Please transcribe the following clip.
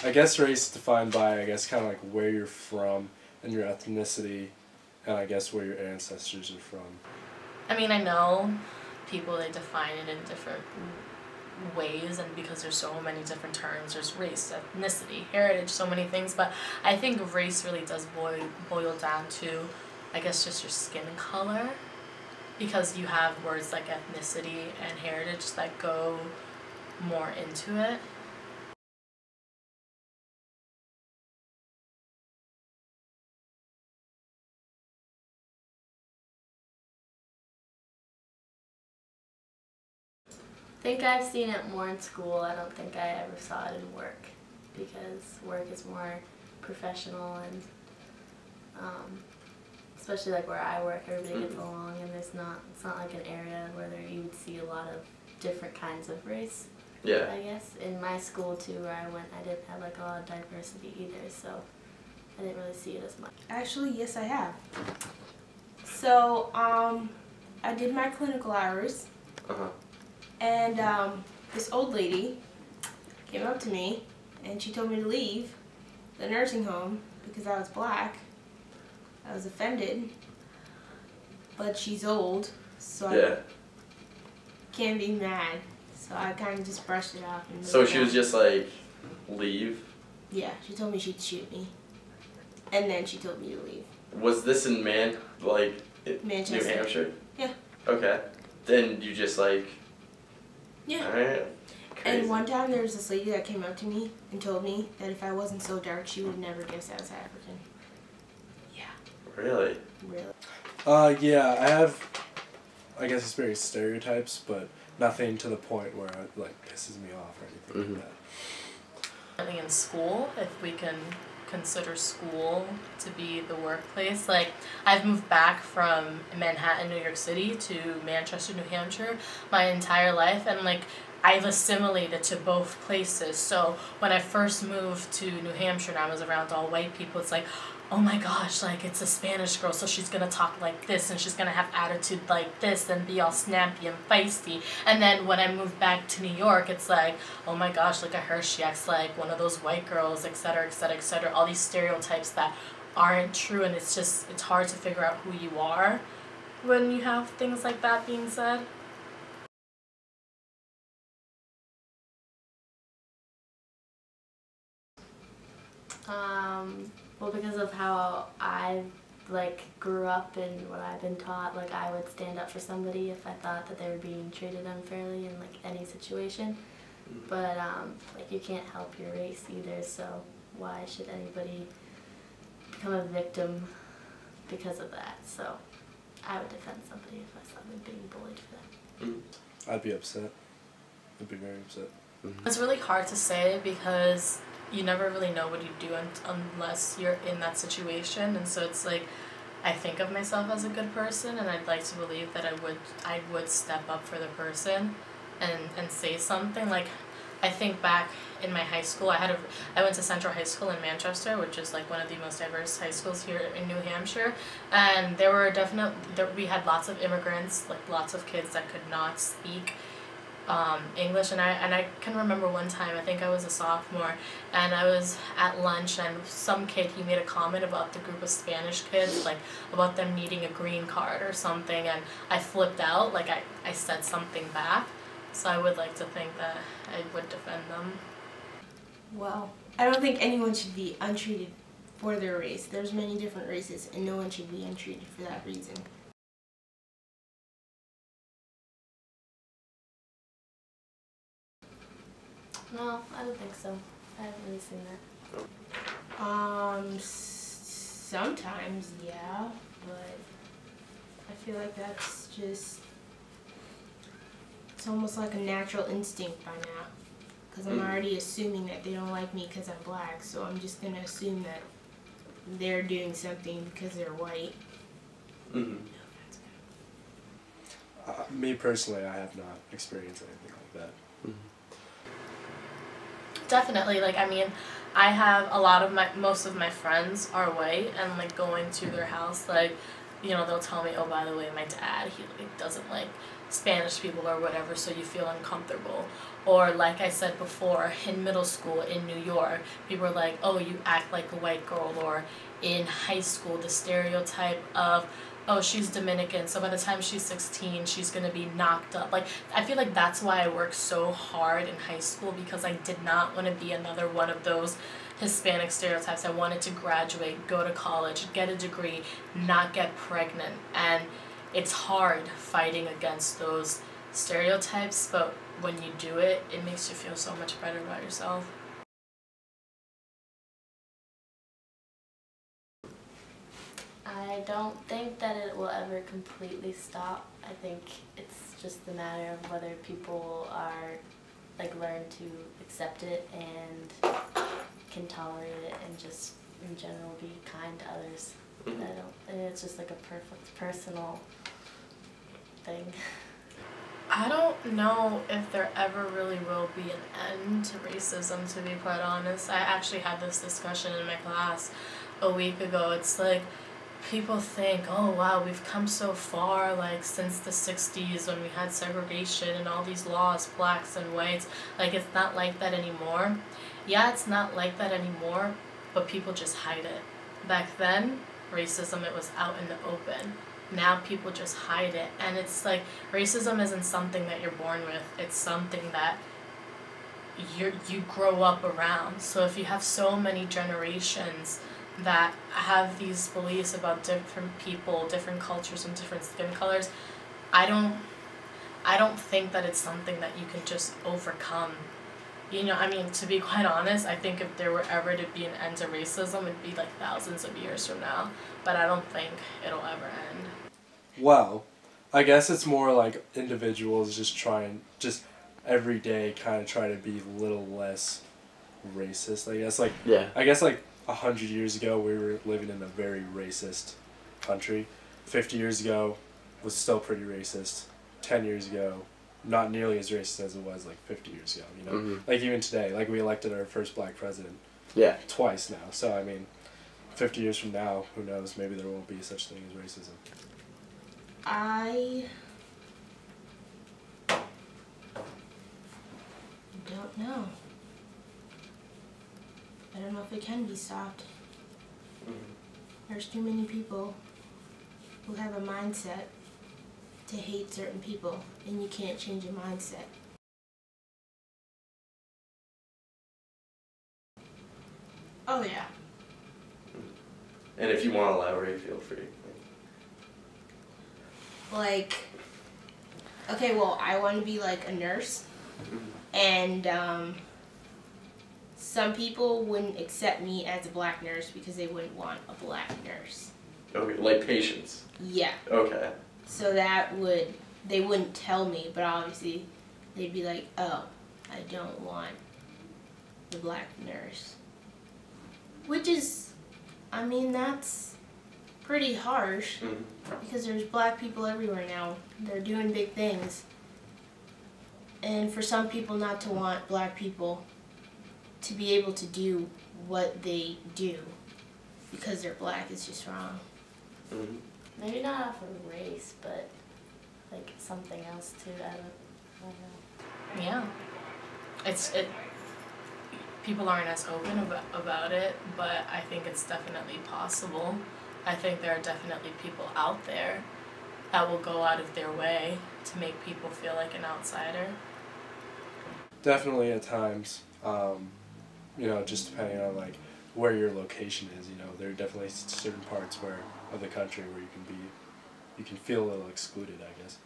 I guess race is defined by, I guess, kind of like where you're from and your ethnicity, and I guess where your ancestors are from. I mean, I know people, they define it in different ways, and because there's so many different terms, there's race, ethnicity, heritage, so many things, but I think race really does boil down to, I guess, just your skin color, because you have words like ethnicity and heritage that go more into it. I think I've seen it more in school. I don't think I ever saw it in work, because work is more professional, and especially like where I work, everybody gets along, and it's not like an area where you would see a lot of different kinds of race. Yeah. I guess in my school too, where I went, I didn't have like a lot of diversity either, so I didn't really see it as much. Actually, yes, I have. So I did my clinical hours. And this old lady came up to me and she told me to leave the nursing home because I was black. I was offended, but she's old, so I can't be mad. So I kind of just brushed it off. And so she was just like, leave? Yeah, she told me she'd shoot me. And then she told me to leave. Was this in Manchester. New Hampshire? Yeah. Okay. Then you just like... Yeah. Alright. And one time there was this lady that came up to me and told me that if I wasn't so dark, she would never guess I was African. Yeah. Really? Really. Yeah, I have, I guess, experienced stereotypes, but nothing to the point where it like pisses me off or anything like that. I think in school, if we can consider school to be the workplace, like I've moved back from Manhattan, New York City to Manchester, New Hampshire my entire life, and like I've assimilated to both places. So when I first moved to New Hampshire and I was around all white people, it's like, oh my gosh, like it's a Spanish girl, so she's gonna talk like this and she's gonna have attitude like this and be all snappy and feisty. And then when I moved back to New York, it's like, oh my gosh, look at her, she acts like one of those white girls, etc., etc., etc. All these stereotypes that aren't true, and it's hard to figure out who you are when you have things like that being said. Well, because of how I grew up and what I've been taught, like I would stand up for somebody if I thought that they were being treated unfairly in like any situation. But like you can't help your race either, so why should anybody become a victim because of that? So I would defend somebody if I saw them being bullied for that. I'd be upset. I'd be very upset. It's really hard to say because you never really know what you do unless you're in that situation, and so it's like I think of myself as a good person, and I'd like to believe that I would step up for the person and say something. Like I think back in my high school, I went to Central High School in Manchester, which is like one of the most diverse high schools here in New Hampshire, and we had lots of immigrants, like lots of kids that could not speak English, and I can remember one time, I think I was a sophomore, and I was at lunch, and some kid, he made a comment about the group of Spanish kids, like about them needing a green card or something, and I flipped out, like I said something back, so I would like to think that I would defend them. Well, I don't think anyone should be untreated for their race. There's many different races, and no one should be untreated for that reason. No, I don't think so. I haven't really seen that. Sometimes, yeah, but I feel like that's just, it's almost like a natural instinct by now. Because I'm already assuming that they don't like me because I'm black, so I'm just going to assume that they're doing something because they're white. Me personally, I have not experienced anything like that. Definitely, like, I mean, I have most of my friends are white, and, like, going to their house, like, you know, they'll tell me, oh, by the way, my dad, he like, doesn't like Spanish people or whatever, so you feel uncomfortable. Or like I said before, in middle school in New York, people are like, oh, you act like a white girl. Or in high school, the stereotype of, oh, she's Dominican, so by the time she's 16, she's going to be knocked up. Like, I feel like that's why I worked so hard in high school, because I did not want to be another one of those Hispanic stereotypes. I wanted to graduate, go to college, get a degree, not get pregnant. And it's hard fighting against those stereotypes, but when you do it, it makes you feel so much better about yourself. I don't think that it will ever completely stop. I think it's just a matter of whether people are, like, learn to accept it and can tolerate it and just, in general, be kind to others. And it's just like a perfect personal thing. I don't know if there ever really will be an end to racism, to be quite honest. I actually had this discussion in my class a week ago. It's like, people think, oh wow, we've come so far, like, since the 60s when we had segregation and all these laws, blacks and whites. Like, it's not like that anymore. Yeah, it's not like that anymore, but people just hide it. Back then, racism, it was out in the open. Now people just hide it, and it's like, racism isn't something that you're born with, it's something that you grow up around. So if you have so many generations that have these beliefs about different people, different cultures, and different skin colors, I don't think that it's something that you can just overcome. You know, I mean, to be quite honest, I think if there were ever to be an end to racism, it'd be like thousands of years from now, but I don't think it'll ever end. Well, I guess it's more like individuals just every day kind of try to be a little less racist, I guess. Like, yeah. I guess like 100 years ago we were living in a very racist country. 50 years ago was still pretty racist. 10 years ago, not nearly as racist as it was like 50 years ago, you know? Mm-hmm. Like even today, like we elected our first black president twice now. So I mean, 50 years from now, who knows, maybe there won't be such thing as racism. I don't know. I don't know if it can be stopped. There's too many people who have a mindset to hate certain people, and you can't change a mindset. Oh yeah. And if you want to elaborate, feel free. Like, okay, well, I want to be like a nurse, and some people wouldn't accept me as a black nurse because they wouldn't want a black nurse. Okay, like patients. Yeah. Okay. So they wouldn't tell me, but obviously they'd be like, oh, I don't want the black nurse. Which is, I mean, that's pretty harsh, because there's black people everywhere now. They're doing big things. And for some people not to want black people to be able to do what they do because they're black is just wrong. Maybe not off of race, but like something else too. I don't know. Yeah. People aren't as open about it, but I think it's definitely possible. I think there are definitely people out there that will go out of their way to make people feel like an outsider. Definitely at times, you know, just depending on like where your location is, you know, there are definitely certain parts of the country where you can feel a little excluded, I guess.